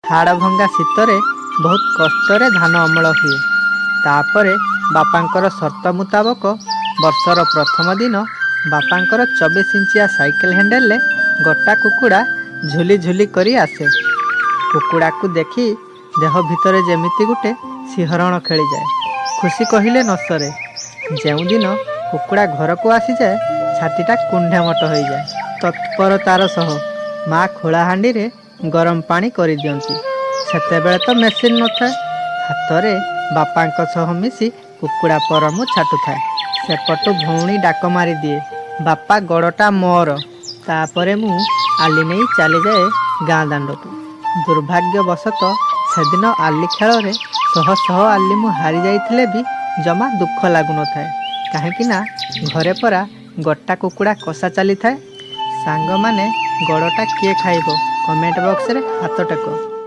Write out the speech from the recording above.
हाड़ भंगा शीतरे बहुत कष्ट धान अमल हुए। तापरे बापांकर शर्त मुताबक वर्षर प्रथम दिन बापांकर 24 इंचिया साइकेल हैंडल गोटा कुकुड़ा झुली झुली करी आसे। कुकुड़ा को देखी देह भितरे जेमिति गुटे सिहरण खेली जाए। खुशी कहिले न सरे। ଯେଉଁ दिन କୁକୁଡ଼ା ଘରକୁ ଆସିଯାଏ ଛାତିଟା କୁଣ୍ଢେମୋଟ ହୋଇଯାଏ। ତତ୍ପରତାର ସହ ମା ଖୋଳା ହାଣ୍ଡିରେ ଗରମ ପାଣି କରିଦିଅନ୍ତି। ସେତେବେଳେ ତ ମେସିନ୍ ନଥାଏ। ହାତରେ ବାପାଙ୍କ ସହ ମିଶି କୁକୁଡ଼ା ପର ମୁଁ ଛାଟୁଥାଏ। ସେପଟୁ ଭଉଣୀ ଡାକ ମାରିଦିଏ, ବାପା ଗୋଡ଼ଟା ମୋର। ତାପରେ ମୁଁ ଆଲି ନେଇ ଚାଲିଯାଏ ଗାଁ ଦାଣ୍ଡକୁ। ଦୁର୍ଭାଗ୍ୟବଶତଃ ସେଦିନ ଆଲି ଖେଳରେ ଶହ ଶହ ଆଲି ମୁଁ ହାରି ଯାଇଥିଲେ ବି ଜମା ଦୁଃଖ ଲାଗୁନଥାଏ। କାହିଁକି ନା ଘରେ ପରା ଗୋଟା କୁକୁଡ଼ା କଷା ଚାଲିଥାଏ। ସାଙ୍ଗମାନେ ଗୋଡ଼ଟା କିଏ ଖାଇବ କମେଣ୍ଟ ବକ୍ସରେ ହାତ ଟେକ।